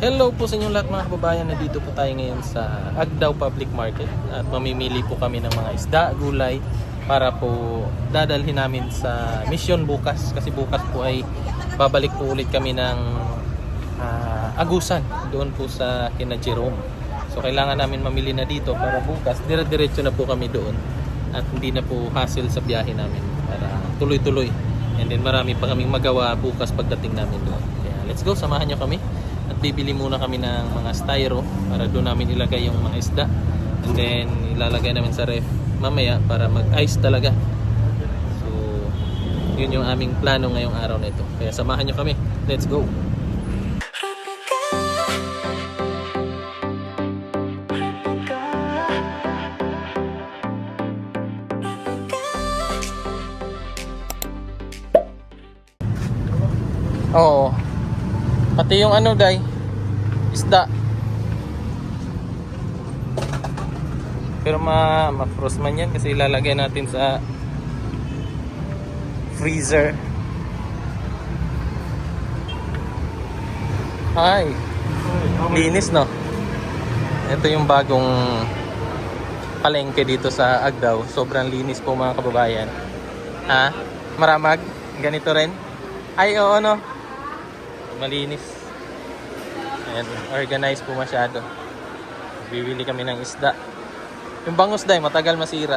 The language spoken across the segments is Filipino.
Hello po sa inyong lahat mga kababayan. Nandito po tayo ngayon sa Agdao Public Market at mamimili po kami ng mga isda, gulay para po dadalhin namin sa mission bukas kasi bukas po ay babalik po ulit kami ng Agusan doon po sa kina Jerome. So kailangan namin mamili na dito para bukas dire-diretso na po kami doon at hindi na po hassle sa biyahe namin para tuloy-tuloy. And then marami pa kaming magawa bukas pagdating namin doon. Kaya let's go, samahan nyo kami. At bibili muna kami ng mga styro para doon namin ilagay yung mga isda. And then ilalagay namin sa ref mamaya para mag-ice talaga. So yun yung aming plano ngayong araw na ito. Kaya samahan nyo kami. Let's go! Oo. Pati yung ano, day, isda. Pero ma-frost man yan kasi ilalagay natin sa freezer. Ay, linis, no? Ito yung bagong palengke dito sa Agdao. Sobrang linis po mga kababayan. Ha? Maramag? Ganito rin? Ay, oo, no? Malinis. Ayan, organized po masyado. Bibili kami ng isda. Yung bangus, day, matagal masira.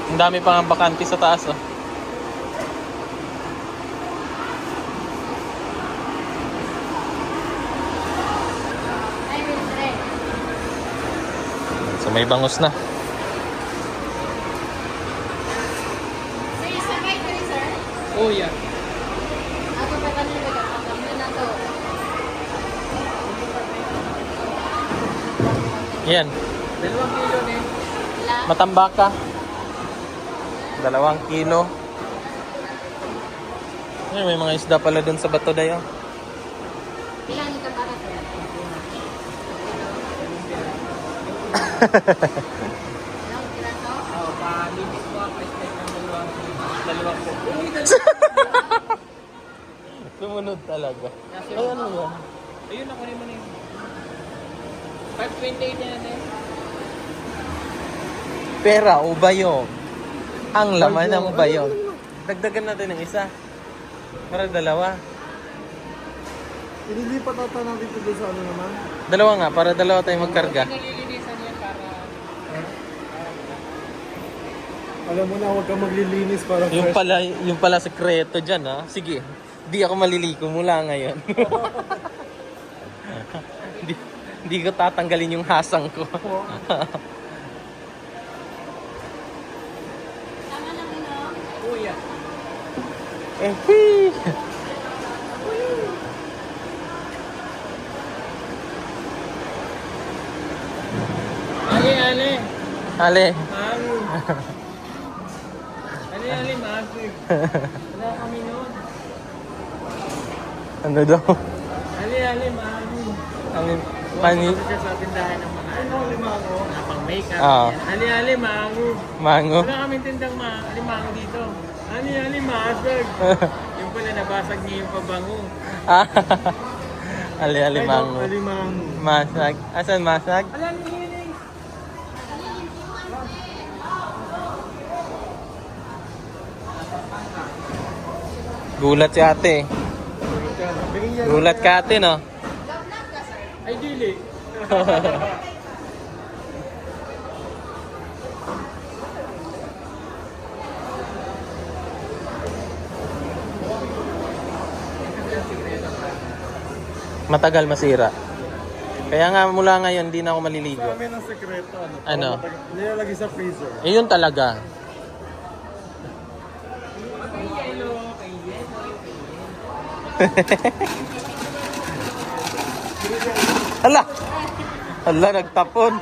Ang dami pang bakante sa taas, oh. So may bangus na. Oh yeah. Yan. 2 kilo ne. Matambaka. 2 kilo. Ay, may mga isda pala dun sa bato dayo. Ilan ka para sa Ilang piraso? Oh, pa-limit ko ang expect ng 2 po. Sumunod talaga. Ay, ano yan? Ayun ako rin mo na yun. 528 na natin. Pera o bayong? Ang laman ng bayong. Dagdagan natin ng isa. Para 2. Ililipat ata natin ito doon sa ano naman? 2 nga, para 2 tayo magkarga. Nalilinisan yan para... Alam mo na, huwag kang maglilinis para fresh. Yung pala sekreto dyan, ha? Sige, di ako maliliko mula ngayon. di ko tatanggalin yung hasang ko. Tama lang ino. Kuya. Eh, whee! Ali. Ale. Mango. Ali, mango. Wala kami noon. Ano daw? Ali, mango. Ang pani... Siya sa tindahan ng mga ano, limango. Na pang makeup. Ah. Ali, mango. Mango. Wala kaming tindang limango dito. Ali, masag. Yung pala nabasag niya yung pabango. Ale, mango. Alimango. Masag. Asan masag? Alam niyo yun eh. Gulat si ate. Gulat ka ate, no? Ay, dili. Matagal masira. Kaya nga mula ngayon, di na ako maliligo. Sa amin ang sekreto. Ano? Nilalagay sa freezer. Eh, yun talaga. Hala! Hala, nagtapon.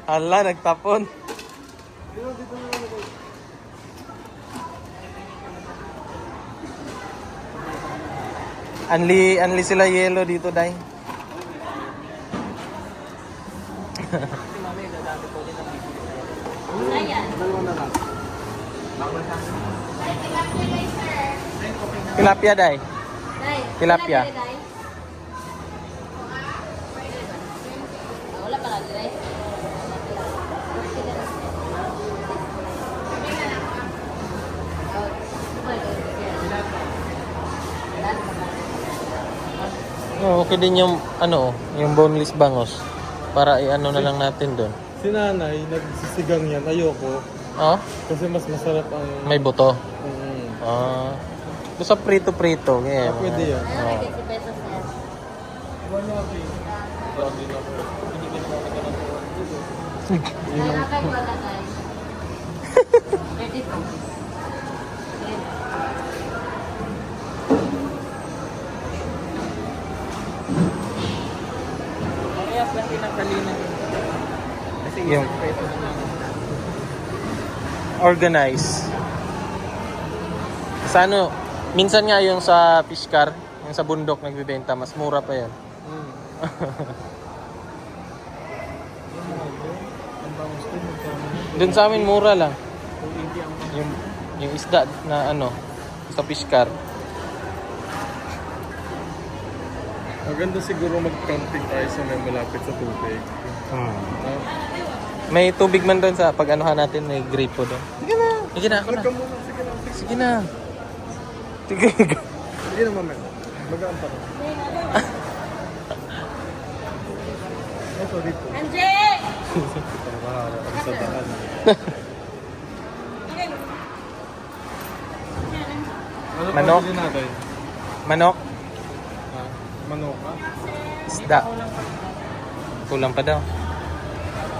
Hala, nagtapon. Anli sila yellow dito, Day. Ayan. Tilapia, Day. Day. Tilapia. Wala Day. Wala pala, Day. Oh, okay din yung ano, yung boneless bangos. Para i-ano na lang natin doon. Si nanay, nagsisigang yan. Ayoko. Oh, Kasi mas masarap ang... may buto. Mm. Ah. Gusto prito-prito. Yeah, Pwede yan. Ay, 50 pesos yan. Ay, nakay wala, guys. 32. Kaya pa pinagkalinan. Kasi Yung- isang peso na lang. Organize. Sa ano, minsan nga yung sa fish car, yung sa bundok nagbebenta, mas mura pa yan. Mm. Ang bangus ko, magkano? Doon sa amin mura lang. Kung hindi ang Yung isda na ano, sa fish car. Maganda siguro mag-camping tayo sa may malapit sa tubig. Ah, May tubig man doon sa pag-anuhan natin, may gripo doon. sige na! Sige na, ako na. Huwag ka muna. Sige na. Sige na. Sige. Sige na, mamaya. Magaan pa ka. Ito, dito. Anje! Ang mahara. Ang sa daan. Ano pa Manok? bilhin natin? Manok, Ha? Manok ka? isda. Kulang pa daw.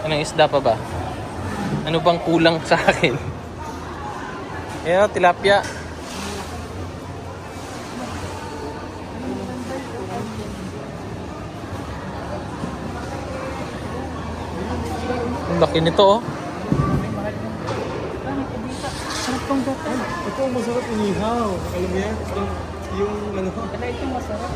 Anong isda pa ba? Ano bang kulang sa akin? Ayan o, tilapia. Ang laki nito oh. Ito, masarap inihaw. Alam mo yan? Yung ano? Kaya ito masarap.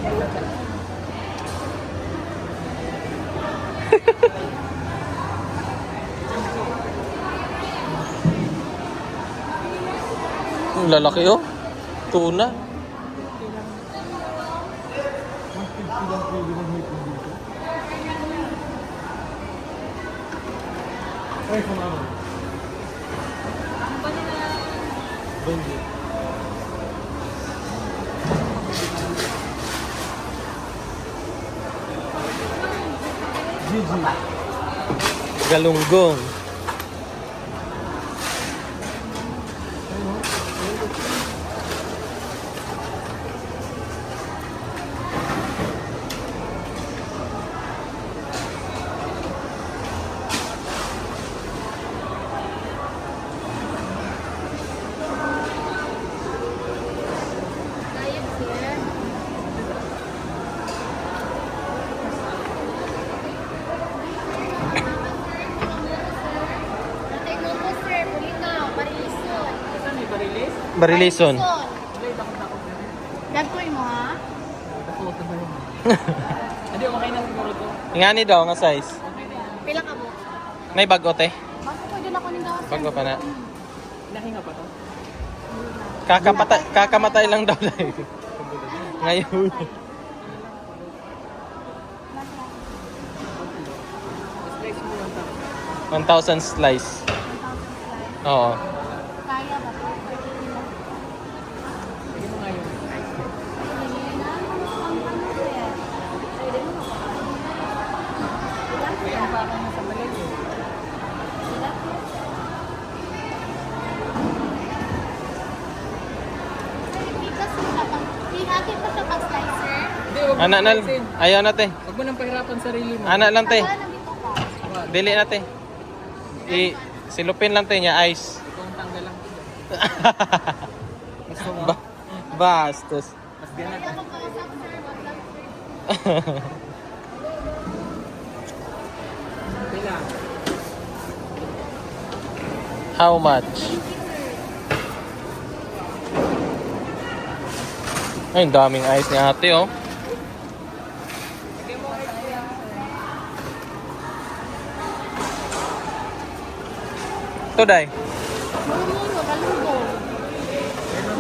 Ang lalaki oh. Tuna. Ay, kumama. Benji. Gigi. Galunggong. Ito may barilis. Barilison. Dagkoy mo ha? Photo ba yun? Hindi, okay na siguro to. Ingani daw nga size. Okay na yan. Pila ka mo? May bago te. Bakit pwede na ko ng gawas? Bago pa na. Nahinga pa to? Kakamatay lang daw dahil. Ngayon. Slice mo yung tayo. 1,000 slice. Oo. Kaya ba? Sige mo nga yun. Kaya pa ako na sa balik eh. Hinatid pa siya pag-slicer. Hindi, huwag mo Anak na. slicein. Ayaw na te. Huwag mo nang pahirapan sarili mo. Anak lang te. Wala nandito ka. Dili na te. Silupin lang te niya ice. Itong tanggal lang. Gusto mo? Bastos. Mas ganat. Kaya kung kausap sir, wag lang sir. How much? Ay, ang daming ice ni ate, oh. Ito, Day. Muro-muro, galunggong.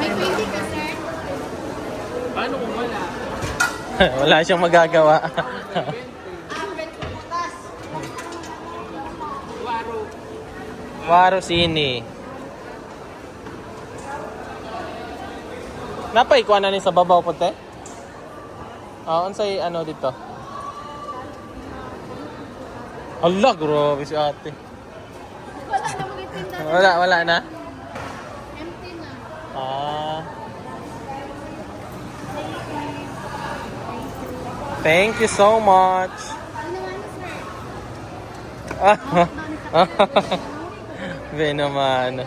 May 20 ka, sir? Paano kung wala? Wala siyang magagawa. Waro. Waro sini. Napay kuha na ni sa babaw puti? Unsay ano dito? Allah, grabe si ate. Wala na mga tinda. Wala na. Empty na. Ah. Thank you so much. Ano naman, sir? Be naman.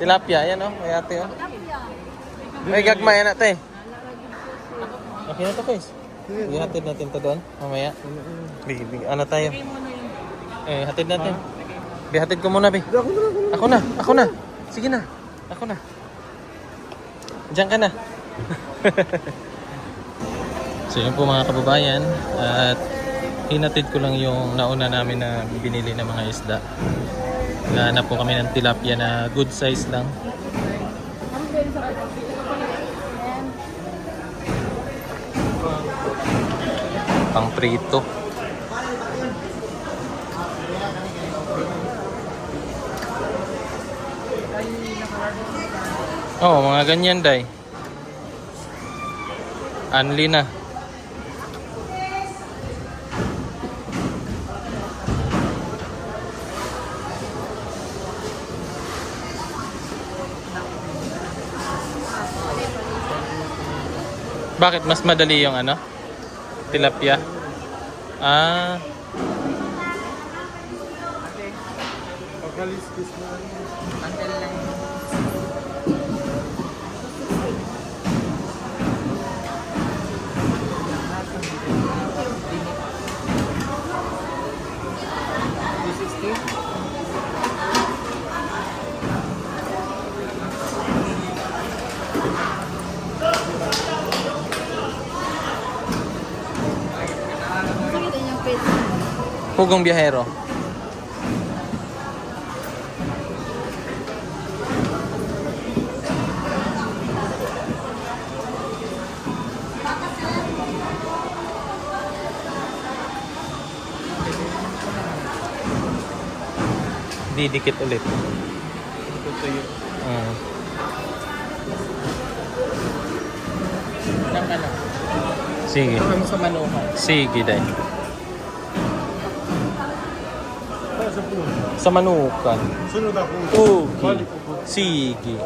Tilapia, yan oh. May ate oh. May gagmay na ate. Okay na to guys. Ihatid natin to doon. Mamaya. Big, ano tayo? Hatid natin. Hatid ko muna, be. Ako na. Sige na. Ako na. Diyan ka na. So yun po mga kababayan. At hinatid ko lang yung nauna namin na binili ng mga isda. Nahanap po kami ng tilapia na good size lang. Pang prito. Oh, mga ganyan, Day. Anli na. Bakit mas madali yung ano? Tilapia? Ah, Pagkaliskis na. Tanggal lang. Pugong biyahero. Didikit ulit. Saan ka na? Sige. Ito kami sa Manukan. Sige, Day. Sa Manukan. Sunod ako. Okay. Sige.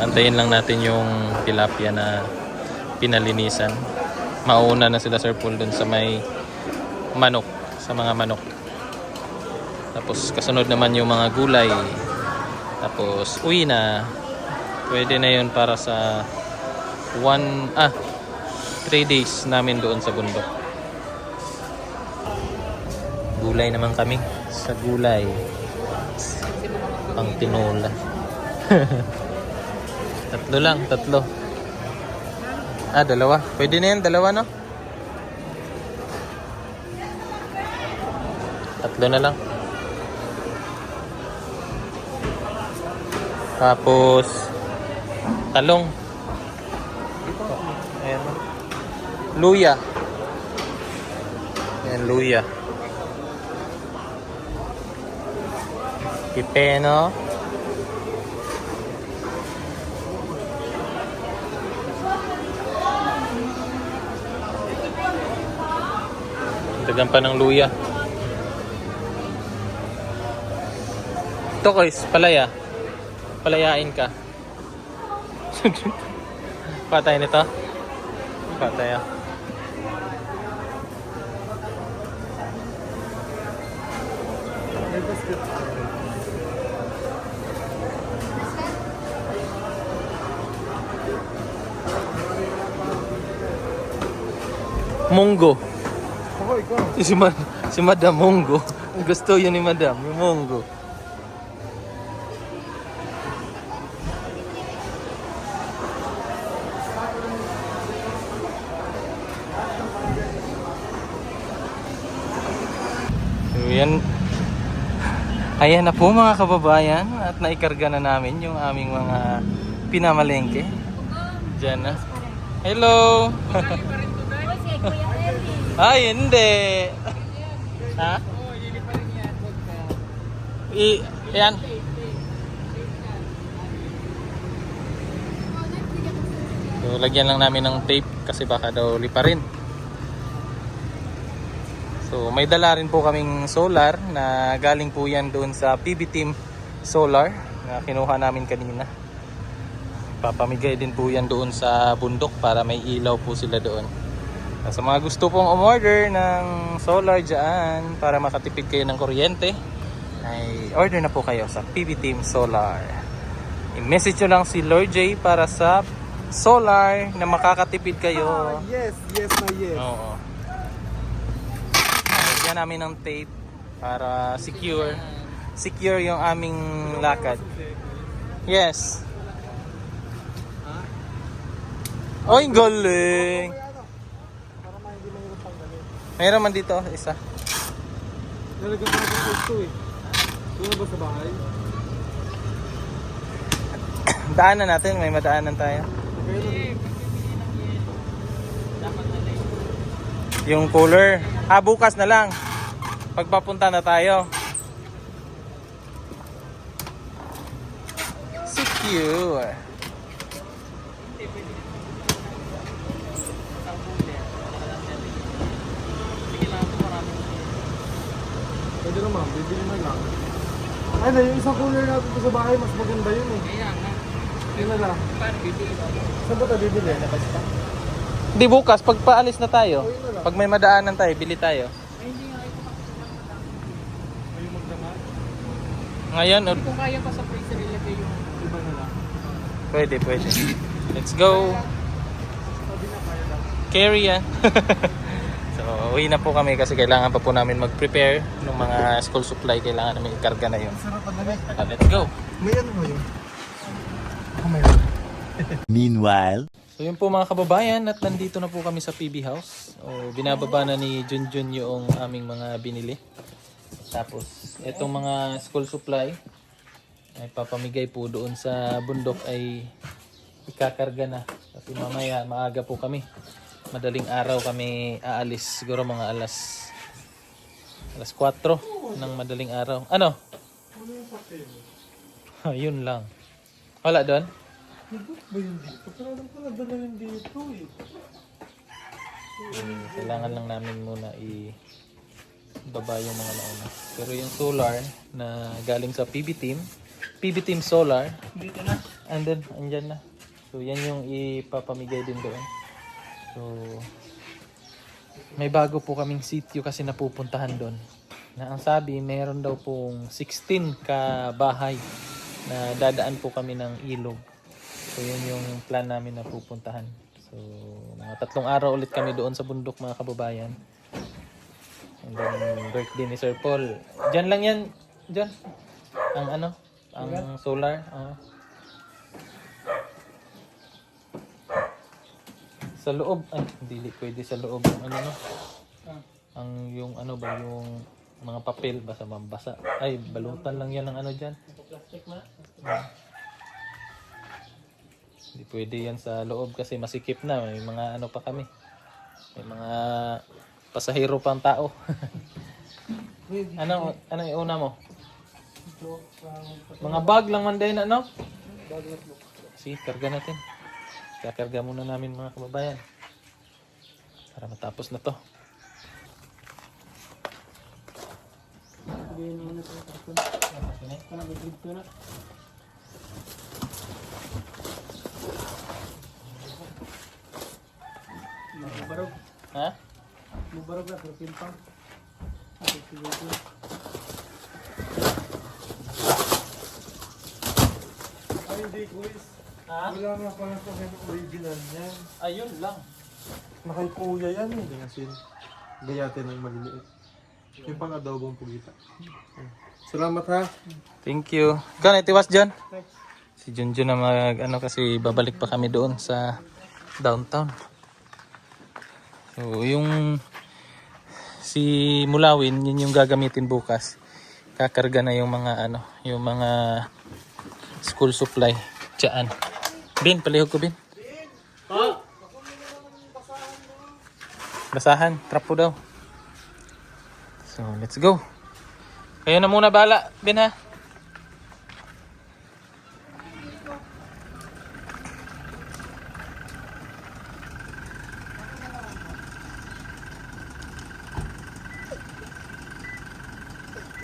Antayin lang natin yung tilapia na pinalinisan. Mauna na sila Sir Paul dun sa may manok, sa mga manok. Tapos kasunod naman yung mga gulay. Tapos uwi na. Pwede na yun para sa 3 days namin doon sa bundok. Gulay naman kami. Sa gulay. Pang tinola. Tatlo lang, tatlo. Dalawa. Pwede na yan, dalawa no? Tatlo na lang. Tapos talong. Ayan. Luya. Ayan, luya. Pipeno. Dagan pa ng luya. Ito guys, palaya. Palayain ka. Patay nito. Patay ah. Munggo. ko. Si Madam Monggo. Gusto yun ni Madam, yung Monggo. So yan. Ayan na po mga kababayan at naikarga na namin yung aming mga pinamalengke. Diyan na. Hello! Ay, hindi! Ha? Yan. So, lagyan lang namin ng tape kasi baka daw liparin. So, may dala rin po kaming solar na galing po yan doon sa PB Team Solar na kinuha namin kanina. Papamigay din po yan doon sa bundok para may ilaw po sila doon. Sa mga gusto pong umorder ng solar dyan para makatipid kayo ng kuryente, ay order na po kayo sa PB Team Solar. I-message nyo lang si Lord J para sa solar na makakatipid kayo. Yes, yes. Oo. Lagyan namin ng tape para secure yung aming lakad. Yes. Oy, galing. Mayroon man dito, isa. Nalagyan ko na ito eh. Doon ba sa bahay? Daanan natin, may madaanan tayo. Yung cooler. Bukas na lang. Pagpapunta na tayo. Secure. Pwede naman, bibili na lang. Ay na, yung isang cooler natin sa bahay, mas maganda yun eh. Kaya nga. Yun na lang. Paano bibili ba? Saan ba ito bibili? Labas pa? Di bukas, pag paalis na tayo. Pag may madaanan tayo, bili tayo. Ay, hindi nga ito. May magdamag? Ngayon, Kung kaya pa sa freezer, ilagay yung iba na lang. pwede. Let's go. Carry yan. So, uwi na po kami kasi kailangan pa po namin mag-prepare ng mga school supply. Kailangan namin ikarga na yun. Sarap ang lamig. Let's go. May ano mo yun? Ako mayroon. Meanwhile, So yun po mga kababayan at nandito na po kami sa PB House. O, binababa na ni Junjun yung aming mga binili. Tapos itong mga school supply ay papamigay po doon sa bundok ay ikakarga na. Kasi mamaya maaga po kami. Madaling araw kami aalis. Siguro mga alas 4 ng madaling araw. Ano? Yun lang. Wala doon? Ba yun dito? Pero alam ko nadala yun dito eh. Kailangan lang namin muna baba yung mga nauna. Pero yung solar na galing sa PB Team Solar, Dito na. andyan na. So yan yung ipapamigay din doon. So may bago po kaming sitio kasi napupuntahan doon. Na ang sabi, meron daw pong 16 ka bahay na dadaan po kami ng ilog. So yun yung plan namin na pupuntahan. So mga 3 araw ulit kami doon sa bundok mga kababayan. And then birthday ni Sir Paul. Diyan lang yan. Diyan. Ang solar. Sa loob. Ay, hindi pwede sa loob. Yung mga papel basa mabasa. Ay, balutan lang yan ng diyan. Plastic na. Hindi pwede yan sa loob kasi masikip na. May mga pa kami. May mga pasahero pang tao. Ano yung una mo? Mga bag lang man din, ano? Sige, karga natin. Kakarga muna namin mga kababayan. Para matapos na to. Barog. Ha? Barog na, pero pimpang. Ay hindi quiz. Ha? Wala nga pala sa original niyan. Ayun lang. Nakay kuya yan eh. Hindi nga sin. Gayatin ng maliliit. Yung pang adobong pugita. Salamat ha. Thank you. Ikaw na itiwas dyan. Si Junjun na ano kasi babalik pa kami doon sa downtown. So yung si Mulawin, yun yung gagamitin bukas. Kakarga na yung mga yung mga school supply. Diyan. Bin, palihog ko Bin. Basahan, trapo daw. So, let's go. Kayo na muna bala, Bin ha.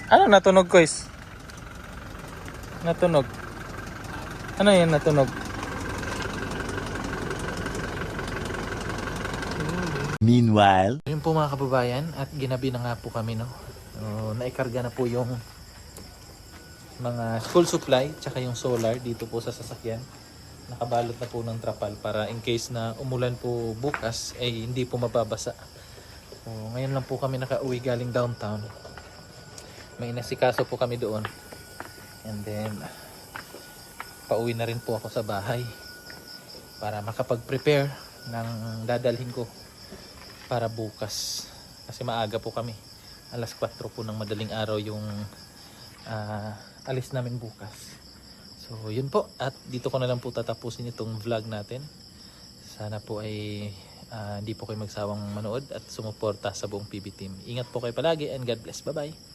Ano natunog ko is? Natunog. Ano yan natunog? Meanwhile, Yun po mga kababayan at ginabi na nga po kami no. Naikarga na po yung mga school supply tsaka yung solar dito po sa sasakyan. Nakabalot na po ng trapal para in case na umulan po bukas ay hindi po mababasa. So, ngayon lang po kami nakauwi galing downtown. May inasikaso po kami doon. And then pauwi na rin po ako sa bahay para makapag-prepare ng dadalhin ko para bukas. Kasi maaga po kami. Alas 4 po ng madaling araw yung alis namin bukas. So yun po. At dito ko na lang po tatapusin itong vlog natin. Sana po ay hindi po kayo magsawang manood at sumuporta sa buong PB team. Ingat po kayo palagi and God bless. Bye bye.